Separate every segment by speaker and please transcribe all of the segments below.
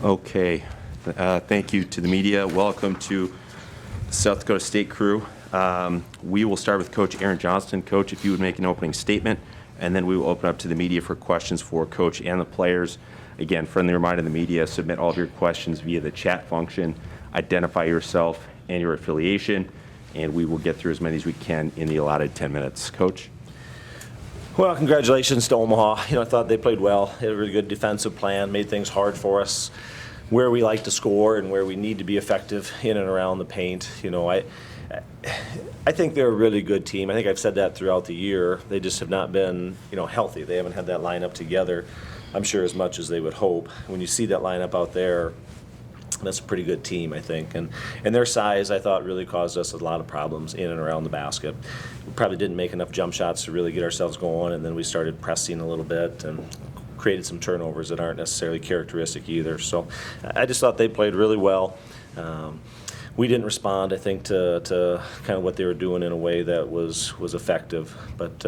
Speaker 1: Okay. Thank you to the media. Welcome to the South Dakota State crew. We will start with Coach Aaron Johnston. Coach, if you would make an opening statement, and then we will open up to the media for questions for Coach and the players. Again, friendly reminder to the media, submit all of your questions via the chat function. Identify yourself and your affiliation, and we will get through as many as we can in the allotted 10 minutes. Coach?
Speaker 2: Well, congratulations to Omaha. I thought they played well. They had a really good defensive plan, made things hard for us where we like to score and where we need to be effective in and around the paint. I think they're a really good team. I think I've said that throughout the year. They just have not been, healthy. They haven't had that lineup together, I'm sure, as much as they would hope. When you see that lineup out there, that's a pretty good team, I think. And their size, I thought, really caused us a lot of problems in and around the basket. We probably didn't make enough jump shots to really get ourselves going, and then we started pressing a little bit and created some turnovers that aren't necessarily characteristic either. So I just thought they played really well. We didn't respond, I think, to kind of what they were doing in a way that was effective. But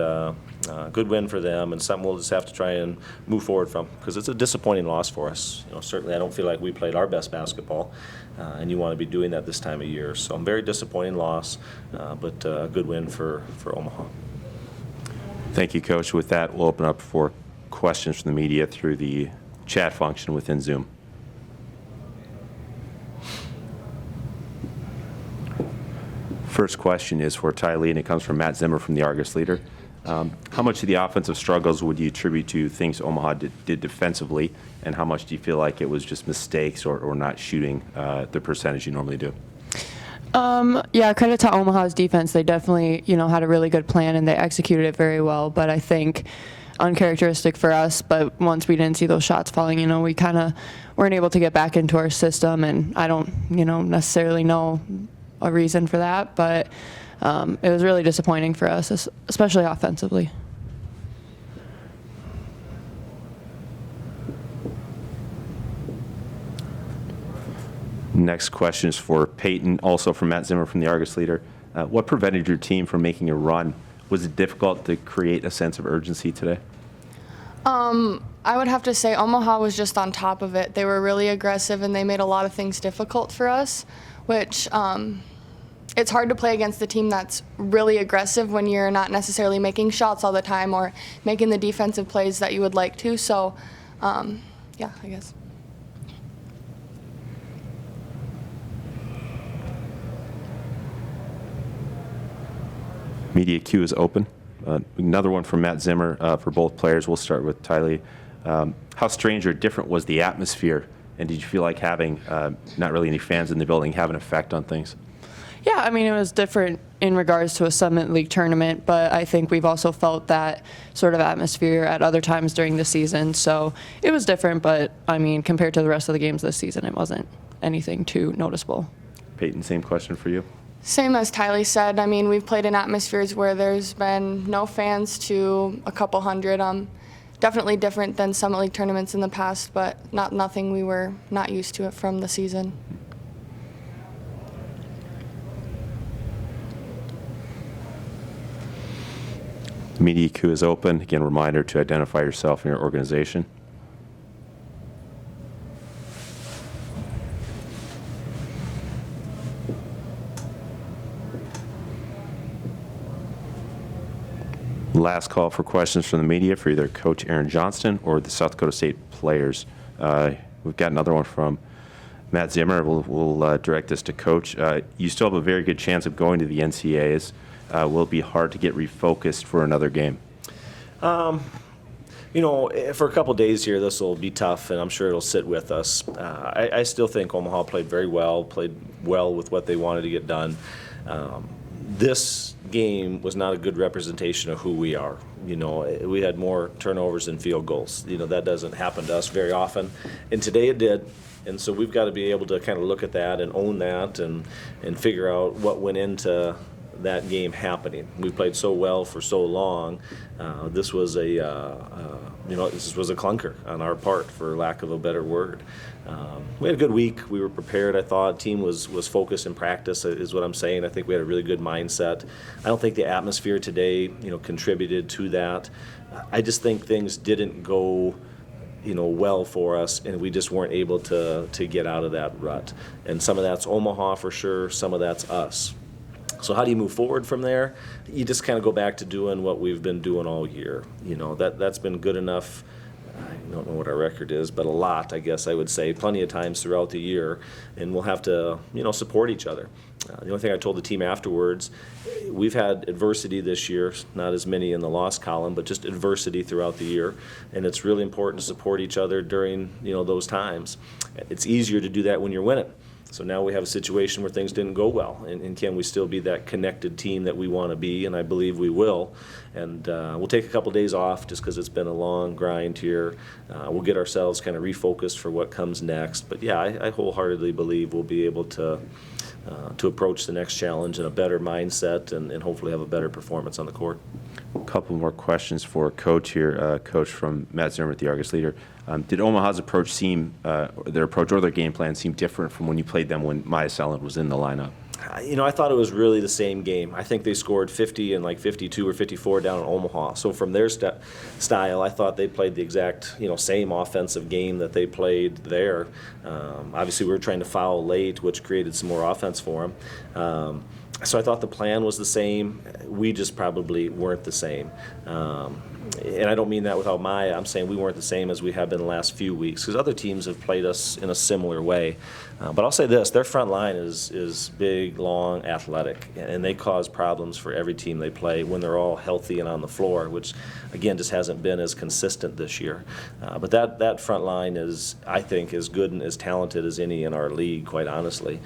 Speaker 2: good win for them, and something we'll just have to try and move forward from, because it's a disappointing loss for us. Certainly I don't feel like we played our best basketball, and you want to be doing that this time of year. So a very disappointing loss, but a good win for Omaha.
Speaker 1: Thank you, Coach. With that, we'll open up for questions from the media through the chat function within Zoom. First question is for Tylee, and it comes from Matt Zimmer from the Argus Leader. How much of the offensive struggles would you attribute to things Omaha did defensively, and how much do you feel like it was just mistakes or not shooting the percentage you normally do?
Speaker 3: Yeah, credit to Omaha's defense. They definitely, had a really good plan, and they executed it very well. But I think uncharacteristic for us, but once we didn't see those shots falling, we kind of weren't able to get back into our system, and I don't, necessarily know a reason for that, but it was really disappointing for us, especially offensively.
Speaker 1: Next question is for Paiton, also from Matt Zimmer from the Argus Leader. What prevented your team from making a run? Was it difficult to create a sense of urgency today?
Speaker 4: I would have to say Omaha was just on top of it. They were really aggressive, and they made a lot of things difficult for us, which it's hard to play against the team that's really aggressive when you're not necessarily making shots all the time or making the defensive plays that you would like to. So, yeah, I guess.
Speaker 1: Media queue is open. Another one from Matt Zimmer for both players. We'll start with Tylee. How strange or different was the atmosphere, and did you feel like having not really any fans in the building have an effect on things?
Speaker 3: Yeah, it was different in regards to a Summit League tournament, but I think we've also felt that sort of atmosphere at other times during the season. So it was different, but compared to the rest of the games this season, it wasn't anything too noticeable.
Speaker 1: Paiton, same question for you.
Speaker 4: Same as Tylee said. We've played in atmospheres where there's been no fans to a couple hundred. Definitely different than Summit League tournaments in the past, but nothing we were not used to it from the season.
Speaker 1: Media queue is open. Again, reminder to identify yourself and your organization. Last call for questions from the media for either Coach Aaron Johnston or the South Dakota State players. We've got another one from Matt Zimmer. We'll direct this to Coach. You still have a very good chance of going to the NCAAs. Will it be hard to get refocused for another game?
Speaker 2: For a couple days here, this will be tough, and I'm sure it'll sit with us. I still think Omaha played well with what they wanted to get done. This game was not a good representation of who we are. We had more turnovers than field goals. That doesn't happen to us very often, and today it did. And so we've got to be able to kind of look at that and own that and figure out what went into that game happening. We played so well for so long. This was a clunker on our part, for lack of a better word. We had a good week. We were prepared. I thought team was focused in practice, is what I'm saying. I think we had a really good mindset. I don't think the atmosphere today, contributed to that. I just think things didn't go well for us, and we just weren't able to get out of that rut. And some of that's Omaha for sure, some of that's us. So how do you move forward from there? You just kind of go back to doing what we've been doing all year. That's been good enough. I don't know what our record is, but a lot, I guess I would say, plenty of times throughout the year, and we'll have to, support each other. The only thing I told the team afterwards, we've had adversity this year, not as many in the loss column, but just adversity throughout the year, and it's really important to support each other during, those times. It's easier to do that when you're winning. So now we have a situation where things didn't go well, and can we still be that connected team that we want to be, and I believe we will. And we'll take a couple days off just because it's been a long grind here. We'll get ourselves kind of refocused for what comes next. But yeah, I wholeheartedly believe we'll be able to approach the next challenge in a better mindset and hopefully have a better performance on the court.
Speaker 1: A couple more questions for Coach here. Coach from Matt Zimmer at the Argus Leader. Did Omaha's approach their approach or their game plan seem different from when you played them when Maya Selland was in the lineup?
Speaker 2: I thought it was really the same game. I think they scored 50 and like 52 or 54 down in Omaha. So from their style, I thought they played the exact same offensive game that they played there. Obviously, we were trying to foul late, which created some more offense for them. So I thought the plan was the same. We just probably weren't the same. And I don't mean that without Maya. I'm saying we weren't the same as we have been the last few weeks because other teams have played us in a similar way. But I'll say this, their front line is big, long, athletic, and they cause problems for every team they play when they're all healthy and on the floor, which, again, just hasn't been as consistent this year. But that front line is, I think, as good and as talented as any in our league, quite honestly.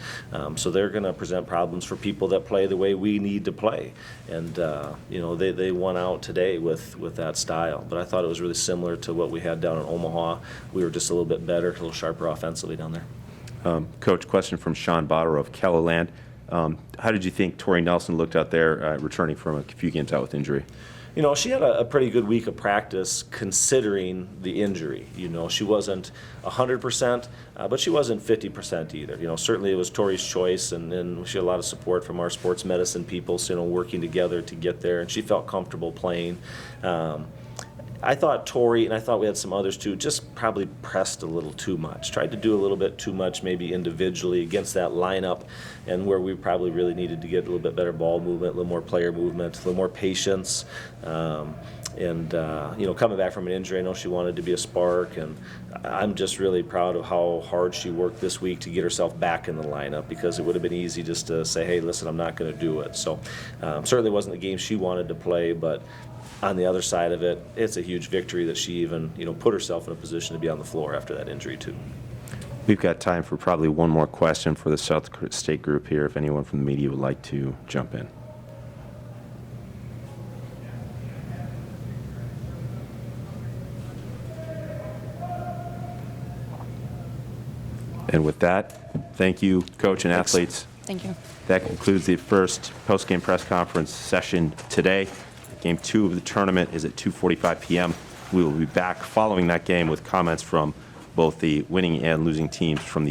Speaker 2: So they're going to present problems for people that play the way we need to play. And, they won out today with that style. But I thought it was really similar to what we had down in Omaha. We were just a little bit better, a little sharper offensively down there.
Speaker 1: Coach, question from Sean Botter of Kellerland. How did you think Tori Nelson looked out there returning from a few games out with injury?
Speaker 2: She had a pretty good week of practice considering the injury. She wasn't 100%, but she wasn't 50% either. Certainly it was Tori's choice, and she had a lot of support from our sports medicine people, working together to get there, and she felt comfortable playing. I thought Tori, and I thought we had some others too, just probably pressed a little too much. Tried to do a little bit too much maybe individually against that lineup, and where we probably really needed to get a little bit better ball movement, a little more player movement, a little more patience. Coming back from an injury, I know she wanted to be a spark, and I'm just really proud of how hard she worked this week to get herself back in the lineup, because it would have been easy just to say, hey, listen, I'm not going to do it. So certainly wasn't the game she wanted to play, but on the other side of it, it's a huge victory that she even, put herself in a position to be on the floor after that injury too.
Speaker 1: We've got time for probably one more question for the South State group here, if anyone from the media would like to jump in. And with that, thank you, Coach and athletes.
Speaker 3: Thank you.
Speaker 1: That concludes the first post-game press conference session today. Game 2 of the tournament is at 2:45 p.m. We will be back following that game with comments from both the winning and losing teams from the